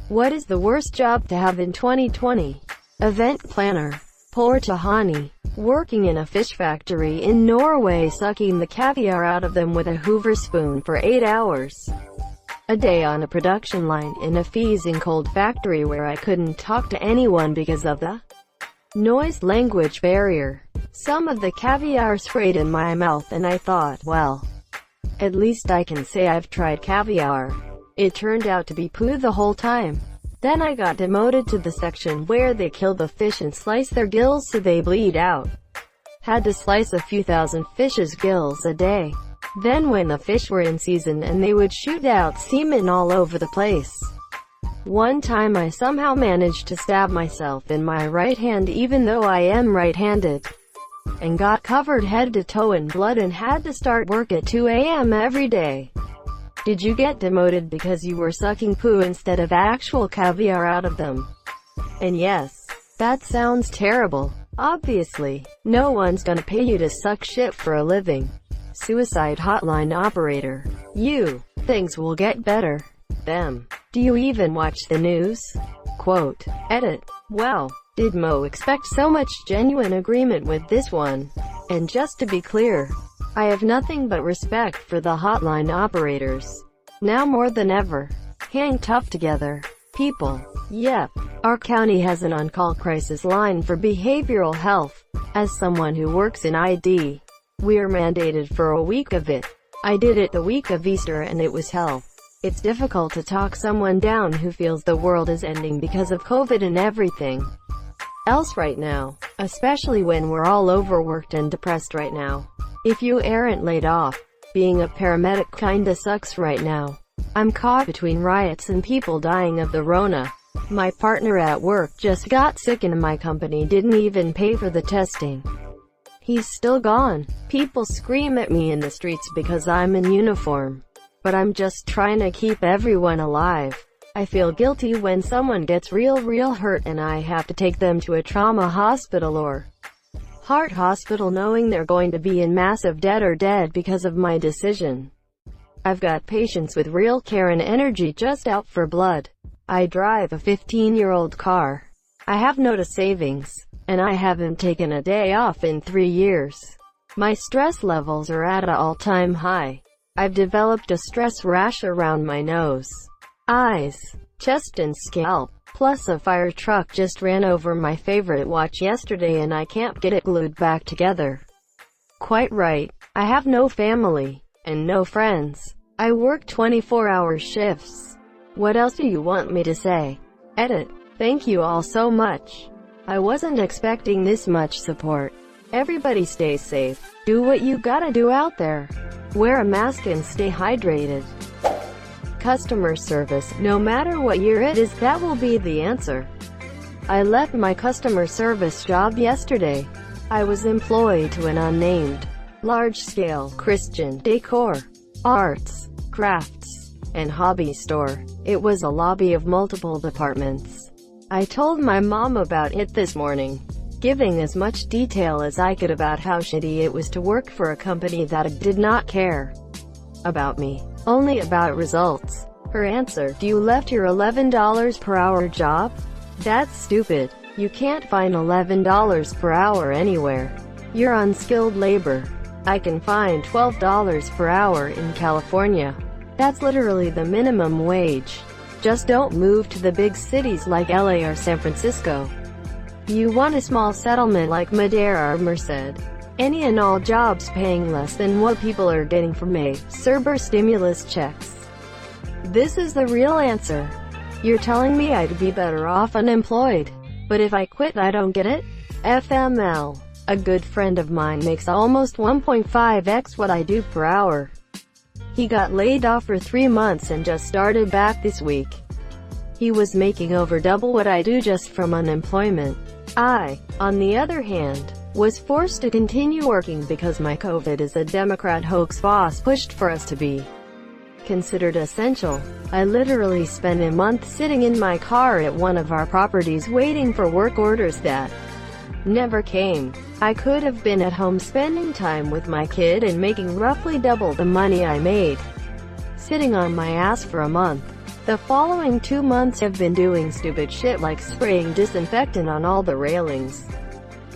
What is the worst job to have in 2020? Event planner. Poor Tahani. Working in a fish factory in Norway, sucking the caviar out of them with a Hoover spoon for 8 hours a day on a production line in a freezing cold factory where I couldn't talk to anyone because of the noise language barrier. Some of the caviar sprayed in my mouth and I thought, well, at least I can say I've tried caviar. It turned out to be poo the whole time. Then I got demoted to the section where they kill the fish and slice their gills so they bleed out. Had to slice a few thousand fish's gills a day. Then when the fish were in season and they would shoot out semen all over the place. One time I somehow managed to stab myself in my right hand even though I am right-handed, and got covered head to toe in blood and had to start work at 2 a.m. every day. Did you get demoted because you were sucking poo instead of actual caviar out of them? And yes, that sounds terrible. Obviously, no one's gonna pay you to suck shit for a living. Suicide hotline operator. You. Things will get better. Them. Do you even watch the news? Quote. Edit. Well, did Mo expect so much genuine agreement with this one? And just to be clear, I have nothing but respect for the hotline operators. Now more than ever. Hang tough together, people. Yep. Our county has an on-call crisis line for behavioral health. As someone who works in ID, we're mandated for a week of it. I did it the week of Easter and it was hell. It's difficult to talk someone down who feels the world is ending because of COVID and everything else right now, especially when we're all overworked and depressed right now. If you aren't laid off, being a paramedic kinda sucks right now. I'm caught between riots and people dying of the Rona. My partner at work just got sick and my company didn't even pay for the testing. He's still gone. People scream at me in the streets because I'm in uniform. But I'm just trying to keep everyone alive. I feel guilty when someone gets real hurt and I have to take them to a trauma hospital or heart hospital knowing they're going to be in massive debt or dead because of my decision. I've got patients with real care and energy just out for blood. I drive a 15-year-old car. I have no savings, and I haven't taken a day off in 3 years. My stress levels are at an all-time high. I've developed a stress rash around my nose, eyes, chest and scalp. Plus a fire truck just ran over my favorite watch yesterday and I can't get it glued back together. Quite right. I have no family, and no friends. I work 24-hour shifts. What else do you want me to say? Edit. Thank you all so much. I wasn't expecting this much support. Everybody stay safe. Do what you gotta do out there. Wear a mask and stay hydrated. Customer service. No matter what year it is, that will be the answer. I left my customer service job yesterday. I was employed to an unnamed, large-scale Christian decor, arts, crafts, and hobby store. It was a lobby of multiple departments. I told my mom about it this morning, giving as much detail as I could about how shitty it was to work for a company that did not care about me, only about results. Her answer: do you left your $11 per hour job? That's stupid. You can't find $11 per hour anywhere. You're unskilled labor. I can find $12 per hour in California. That's literally the minimum wage. Just don't move to the big cities like LA or San Francisco. You want a small settlement like Madera or Merced. Any and all jobs paying less than what people are getting from a Cerber stimulus checks. This is the real answer. You're telling me I'd be better off unemployed. But if I quit, I don't get it? FML. A good friend of mine makes almost 1.5x what I do per hour. He got laid off for 3 months and just started back this week. He was making over double what I do just from unemployment. I, on the other hand, was forced to continue working because my COVID is a Democrat hoax boss pushed for us to be considered essential. I literally spent a month sitting in my car at one of our properties waiting for work orders that never came. I could have been at home spending time with my kid and making roughly double the money I made sitting on my ass for a month. The following 2 months have been doing stupid shit like spraying disinfectant on all the railings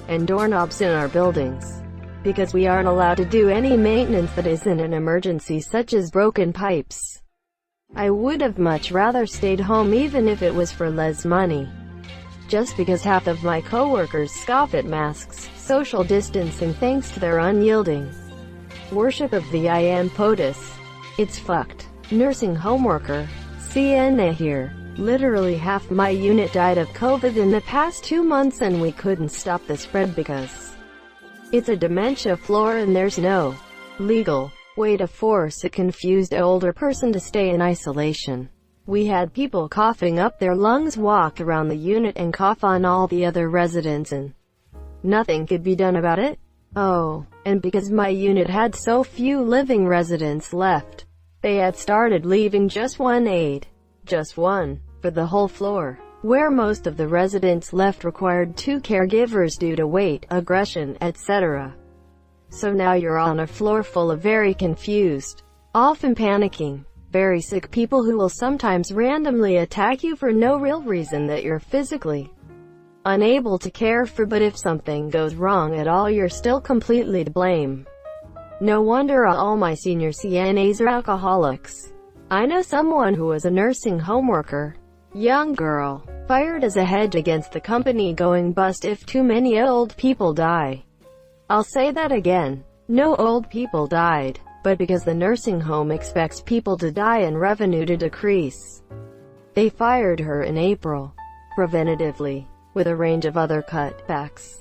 and doorknobs in our buildings, because we aren't allowed to do any maintenance that isn't an emergency, such as broken pipes. I would have much rather stayed home even if it was for less money. Just because half of my coworkers scoff at masks, social distancing thanks to their unyielding worship of the I am POTUS. It's fucked. Nursing home worker. CNA here. Literally half my unit died of COVID in the past 2 months and we couldn't stop the spread because it's a dementia floor and there's no legal way to force a confused older person to stay in isolation. We had people coughing up their lungs walk around the unit and cough on all the other residents and nothing could be done about it. Oh, and because my unit had so few living residents left, they had started leaving just one aide. Just one. For the whole floor. Where most of the residents left required 2 caregivers due to weight, aggression, etc. So now you're on a floor full of very confused, often panicking, very sick people who will sometimes randomly attack you for no real reason that you're physically unable to care for, but if something goes wrong at all you're still completely to blame. No wonder all my senior CNAs are alcoholics. I know someone who was a nursing home worker, young girl, fired as a hedge against the company going bust if too many old people die. I'll say that again. No old people died, but because the nursing home expects people to die and revenue to decrease, they fired her in April, preventatively, with a range of other cutbacks.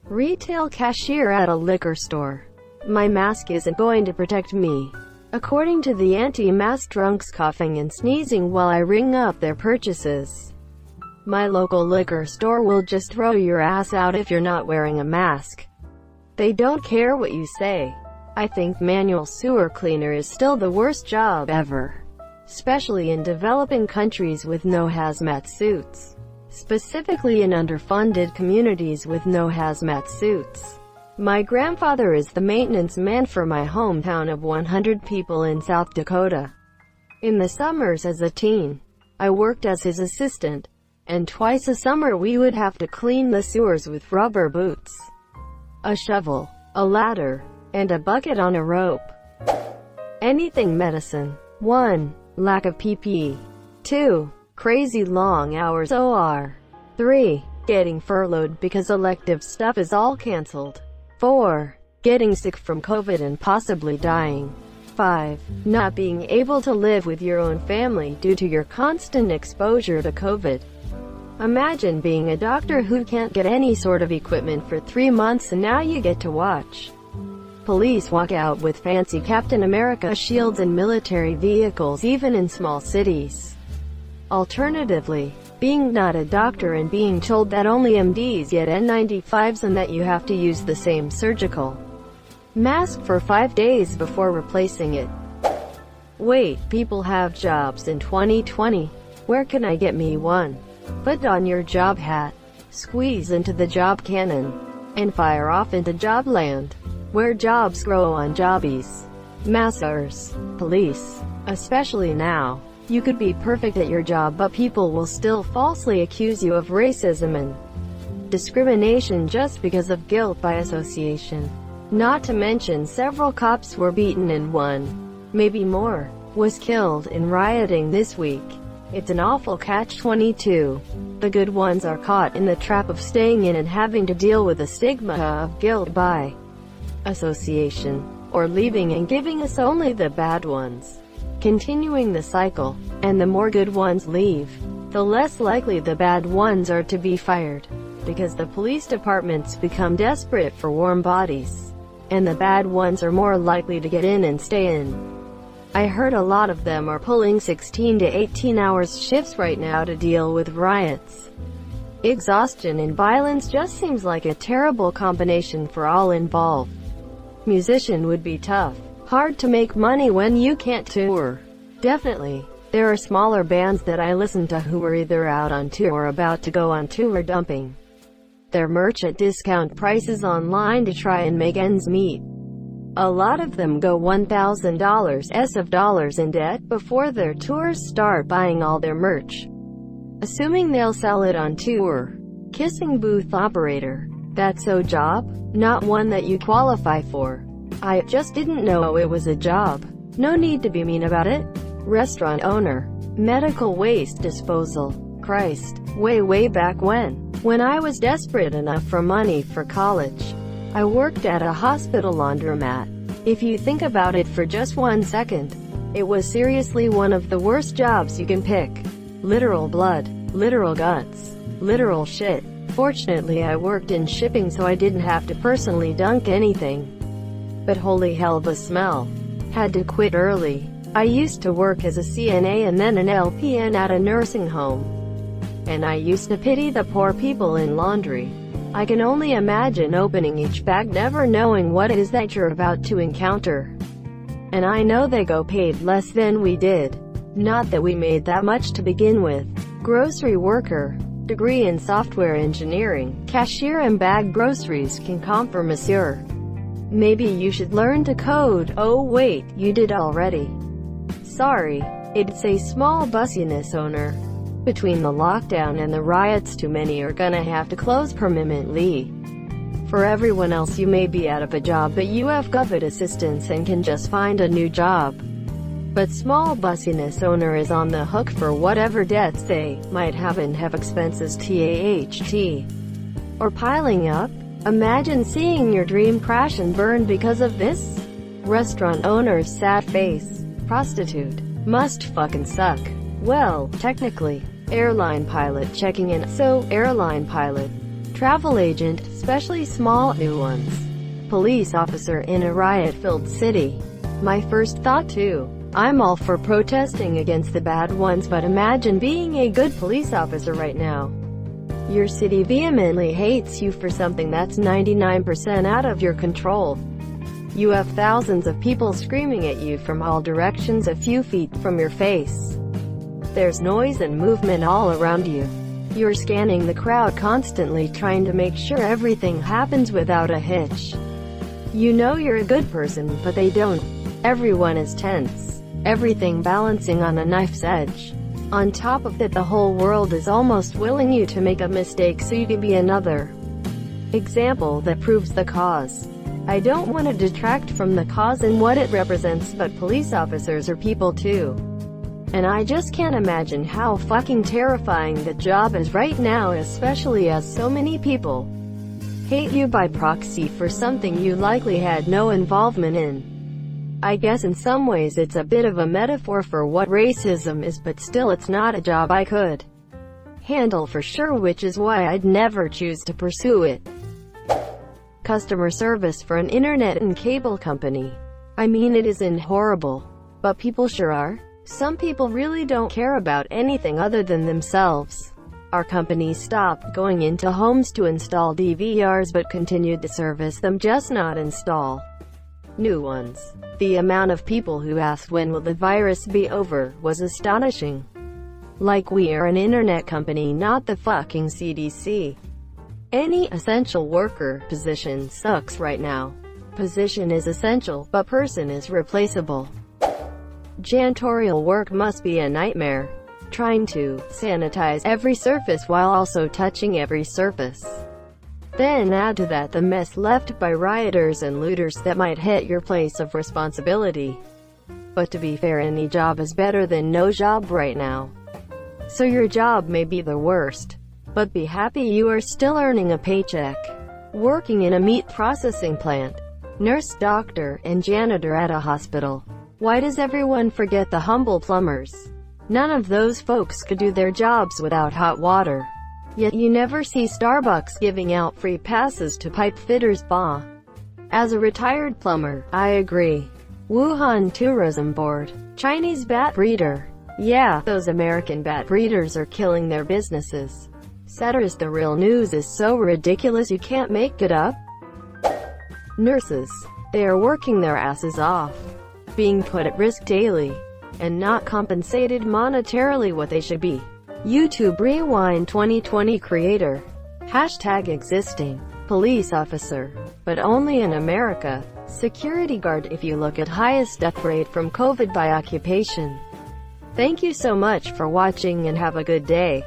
Retail cashier at a liquor store. My mask isn't going to protect me. According to the anti-mask drunks coughing and sneezing while I ring up their purchases. My local liquor store will just throw your ass out if you're not wearing a mask. They don't care what you say. I think manual sewer cleaner is still the worst job ever. Especially in developing countries with no hazmat suits. Specifically in underfunded communities with no hazmat suits. My grandfather is the maintenance man for my hometown of 100 people in South Dakota. In the summers as a teen, I worked as his assistant, and twice a summer we would have to clean the sewers with rubber boots, a shovel, a ladder, and a bucket on a rope. Anything medicine. 1. Lack of PPE. 2. Crazy long hours OR. 3. Getting furloughed because elective stuff is all cancelled. 4. Getting sick from COVID and possibly dying. 5. Not being able to live with your own family due to your constant exposure to COVID. Imagine being a doctor who can't get any sort of equipment for 3 months and now you get to watch police walk out with fancy Captain America shields and military vehicles even in small cities. Alternatively, being not a doctor and being told that only MDs get N95s and that you have to use the same surgical mask for 5 days before replacing it. Wait, people have jobs in 2020. Where can I get me one? Put on your job hat, squeeze into the job cannon, and fire off into jobland, where jobs grow on jobbies. Masseurs, police, especially now. You could be perfect at your job but people will still falsely accuse you of racism and discrimination just because of guilt by association. Not to mention several cops were beaten and one, maybe more, was killed in rioting this week. It's an awful catch-22. The good ones are caught in the trap of staying in and having to deal with the stigma of guilt by association, or leaving and giving us only the bad ones. Continuing the cycle, and the more good ones leave, the less likely the bad ones are to be fired, because the police departments become desperate for warm bodies, and the bad ones are more likely to get in and stay in. I heard a lot of them are pulling 16 to 18 hours shifts right now to deal with riots. Exhaustion and violence just seems like a terrible combination for all involved. Musician would be tough. Hard to make money when you can't tour. Definitely. There are smaller bands that I listen to who are either out on tour or about to go on tour dumping their merch at discount prices online to try and make ends meet. A lot of them go $1,000s of dollars in debt before their tours start buying all their merch, assuming they'll sell it on tour. Kissing booth operator. That's a job, not one that you qualify for. I just didn't know it was a job. No need to be mean about it. Restaurant owner. Medical waste disposal. Christ, way back when I was desperate enough for money for college, I worked at a hospital laundromat. If you think about it for just 1 second, it was seriously one of the worst jobs you can pick. Literal blood, literal guts, literal shit. Fortunately I worked in shipping so I didn't have to personally dunk anything. But holy hell, the smell. Had to quit early. I used to work as a CNA and then an LPN at a nursing home, and I used to pity the poor people in laundry. I can only imagine opening each bag never knowing what it is that you're about to encounter. And I know they go paid less than we did. Not that we made that much to begin with. Grocery worker. Degree in software engineering. Cashier and bag groceries can come for monsieur. Maybe you should learn to code. Oh wait, you did already. Sorry. It's a small business owner. Between the lockdown and the riots, too many are gonna have to close permanently. For everyone else, you may be out of a job but you have government assistance and can just find a new job. But small business owner is on the hook for whatever debts they might have and have expenses TAHT or piling up. Imagine seeing your dream crash and burn because of this. Restaurant owner's sad face. Prostitute. Must fucking suck. Well, technically. Airline pilot checking in. So, airline pilot. Travel agent, especially small new ones. Police officer in a riot-filled city. My first thought too. I'm all for protesting against the bad ones, but imagine being a good police officer right now. Your city vehemently hates you for something that's 99% out of your control. You have thousands of people screaming at you from all directions a few feet from your face. There's noise and movement all around you. You're scanning the crowd constantly, trying to make sure everything happens without a hitch. You know you're a good person, but they don't. Everyone is tense. Everything balancing on a knife's edge. On top of that, the whole world is almost willing you to make a mistake so you can be another example that proves the cause. I don't want to detract from the cause and what it represents, but police officers are people too. And I just can't imagine how fucking terrifying the job is right now, especially as so many people hate you by proxy for something you likely had no involvement in. I guess in some ways it's a bit of a metaphor for what racism is, but still it's not a job I could handle for sure, which is why I'd never choose to pursue it. Customer service for an internet and cable company. I mean, it isn't horrible, but people sure are. Some people really don't care about anything other than themselves. Our company stopped going into homes to install DVRs but continued to service them, just not install new ones. The amount of people who asked when will the virus be over was astonishing. Like we are an internet company, not the fucking CDC. Any essential worker position sucks right now. Position is essential, but person is replaceable. Janitorial work must be a nightmare. Trying to sanitize every surface while also touching every surface. Then add to that the mess left by rioters and looters that might hit your place of responsibility. But to be fair, any job is better than no job right now. So your job may be the worst, but be happy you are still earning a paycheck. Working in a meat processing plant. Nurse, doctor, and janitor at a hospital. Why does everyone forget the humble plumbers? None of those folks could do their jobs without hot water. Yet you never see Starbucks giving out free passes to pipe fitters. Bah. As a retired plumber, I agree. Wuhan Tourism Board. Chinese bat breeder. Yeah, those American bat breeders are killing their businesses. Satirist, the real news is so ridiculous you can't make it up. Nurses. They are working their asses off, being put at risk daily, and not compensated monetarily what they should be. YouTube Rewind 2020 creator. Hashtag existing. Police officer. But only in America. security guard if you look at highest death rate from COVID by occupation. Thank you so much for watching and have a good day.